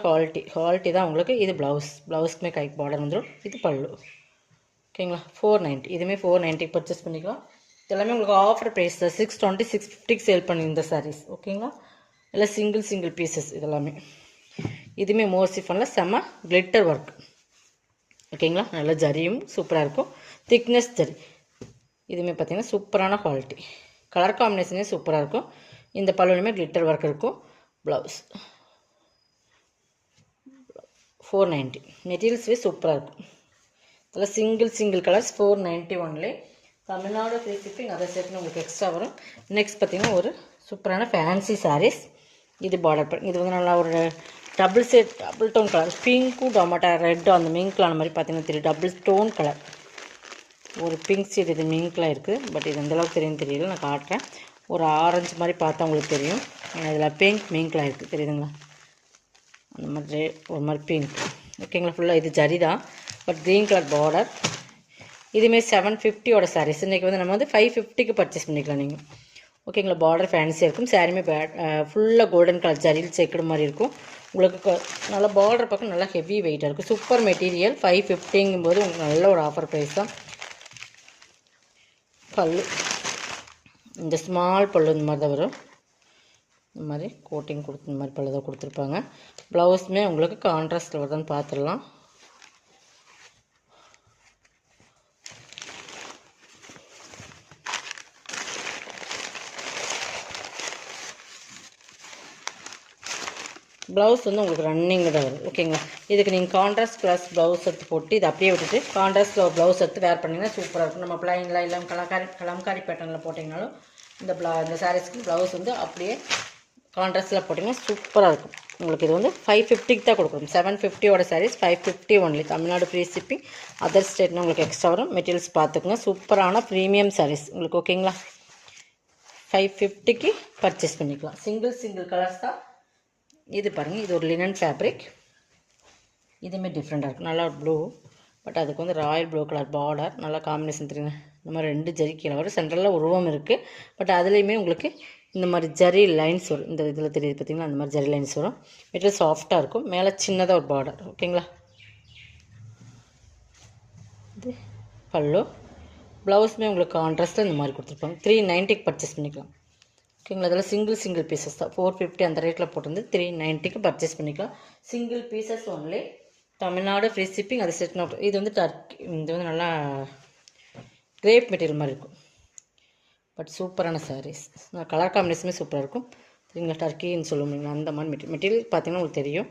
Quality தான் உங்களுக்கு. இது ப்ளவுஸ்க்குமே கைக்கு பார்டர் வந்துடும். இது பல்லு. ஓகேங்களா, 490. இதுவுமே 490 பர்ச்சேஸ் பண்ணிக்கலாம். இதெல்லாமே உங்களுக்கு ஆஃபர் ப்ரைஸ் தான். 620 650 சேல் பண்ணியிருந்த சாரீஸ். ஓகேங்களா, இல்லை சிங்கிள் பீசஸ் இதெல்லாமே. இதுவுமே மோசிஃபனில் செம்ம கிளிட்டர் ஒர்க். ஓகேங்களா, நல்லா ஜரியும் சூப்பராக இருக்கும். திக்னஸ் ஜரி. இதுவுமே பார்த்திங்கன்னா சூப்பரான குவாலிட்டி. கலர் காம்பினேஷனே சூப்பராக இருக்கும். இந்த பல்லுலையுமே கிளிட்டர் ஒர்க் இருக்கும். ப்ளவுஸ் 490. மெட்டீரியல்ஸே சூப்பராக இருக்கும். இதில் single colours 490 only. Tamil Nadu free shipping. அதை சேர்த்து உங்களுக்கு எக்ஸ்ட்ரா வரும். நெக்ஸ்ட் பார்த்திங்கன்னா ஒரு சூப்பரான ஃபேன்சி சாரீஸ். இது பார்டர். இது வந்து நல்லா ஒரு டபுள் டோன் கலர். பிங்க்கும் டொமேட்டோ ரெட்டும் அந்த மிங்க்லான மாதிரி பார்த்தீங்கன்னா தெரியும். Double tone colour. ஒரு பிங்க் சீட் இது மிங்க்லாம் இருக்குது. பட் இது எந்தளவுக்கு தெரியும்னு தெரியல, நான் காட்டுறேன். ஒரு ஆரஞ்சு மாதிரி பார்த்தா உங்களுக்கு தெரியும். இதில் பிங்க் மிங்க்லாம் இருக்குது, தெரியுதுங்களா? அந்த மாதிரி ஒரு மாதிரி பிங்க். ஓகேங்களா, ஃபுல்லாக இது ஜரி தான், பட் க்ரீன் கலர் பார்டர். இதுவுமே 750 சாரீஸ். இன்றைக்கி வந்து நம்ம வந்து 550க்கு பர்ச்சேஸ் பண்ணிக்கலாம் நீங்கள். ஓகேங்களா, பார்டர் ஃபேன்சியாக இருக்கும். சாரியுமே ஃபுல்லாக கோல்டன் கலர் ஜரியில் சேர்க்கிற மாதிரி இருக்கும். உங்களுக்கு நல்லா பார்டர் பக்கம் நல்லா ஹெவி வெயிட்டாக இருக்கும். Super material. 550ங்கும்போது உங்களுக்கு நல்ல ஒரு ஆஃபர் ப்ரைஸ் தான். பல்லு இந்த ஸ்மால் பல்லு இந்த மாதிரி தான் வரும். இந்த மாதிரி கோட்டிங் கொடுத்து இந்த மாதிரி பல்லு தான் கொடுத்துருப்பாங்க. ப்ளவுஸுமே உங்களுக்கு கான்ட்ராஸ்ட்டில் வருதான்னு பார்த்துடலாம். ப்ளவுஸ் வந்து உங்களுக்கு ரன்னிங்கில் தான் வரும். ஓகேங்களா, இதுக்கு நீங்கள் கான்ட்ராஸ்ட் ப்ளஸ் ப்ளவுஸ் எடுத்து போட்டு இதை அப்படியே விட்டுட்டு கான்ட்ராஸ்ட்டில் ஒரு ப்ளவுஸ் எடுத்து வேர் பண்ணிங்கன்னா சூப்பராக இருக்கும். நம்ம பிளைனில் இல்லை கலம்காரி பேட்டர்னில் போட்டிங்கனாலும் இந்த சாரீஸ்க்கு ப்ளவுஸ் வந்து அப்படியே கான்ட்ராஸ்ட்டில் போட்டிங்கன்னா சூப்பராக இருக்கும். உங்களுக்கு இது வந்து 550க்கு தான் கொடுக்குறோம். 750 sarees 550 only. Tamil Nadu free shipping. Other ஸ்டேட்னா உங்களுக்கு எக்ஸ்ட்ரா வரும். மெட்டீரியல்ஸ் பார்த்துக்குங்க. சூப்பரான ப்ரீமியம் சாரீஸ் உங்களுக்கு. ஓகேங்களா, 550க்கு பர்ச்சேஸ் பண்ணிக்கலாம். சிங்கிள் கலர்ஸ் தான். இது பாருங்கள், இது ஒரு லினன் ஃபேப்ரிக். இதுவுமே டிஃப்ரெண்ட்டாக இருக்கும். நல்லா ப்ளூ, பட் அதுக்கு வந்து ராயல் ப்ளூ கலர் பார்டர். நல்லா காம்பினேஷன் தெரியுங்க. இந்த மாதிரி 2 ஜரி கீழே வரும். சென்டரில் உருவம் இருக்குது. பட் அதுலேயுமே உங்களுக்கு இந்த மாதிரி ஜரி லைன்ஸ் வரும். இந்த இதில் தெரியுது பார்த்திங்கன்னா, அந்த மாதிரி ஜரி லைன்ஸ் வரும். மெட்டீரியல் சாஃப்டாக இருக்கும். மேலே சின்னதாக ஒரு பார்டர். ஓகேங்களா, இது பல்லு. ப்ளவுஸுமே உங்களுக்கு கான்ட்ராஸ்ட்டில் இந்த மாதிரி கொடுத்துருப்பாங்க. 390க்கு பர்ச்சேஸ் பண்ணிக்கலாம். ஓகேங்களா, அதில் சிங்கிள் பீசஸ் தான். 450 அந்த ரேட்டில் போட்டு 390க்கு பர்ச்சேஸ் பண்ணிக்கலாம். Single pieces only. Tamil Nadu free shipping. அது செட் நோட். இது வந்து டர்க்கி. இது வந்து நல்லா கிரேப் மெட்டீரியல் மாதிரி இருக்கும். பட் சூப்பரான சாரீஸ். கலர் காம்பினேஷனுமே சூப்பராக இருக்கும். சரிங்களா, டர்க்கின்னு சொல்லுவீங்களா அந்த மாதிரி மெட்டீரியல் பார்த்தீங்கன்னா உங்களுக்கு தெரியும்.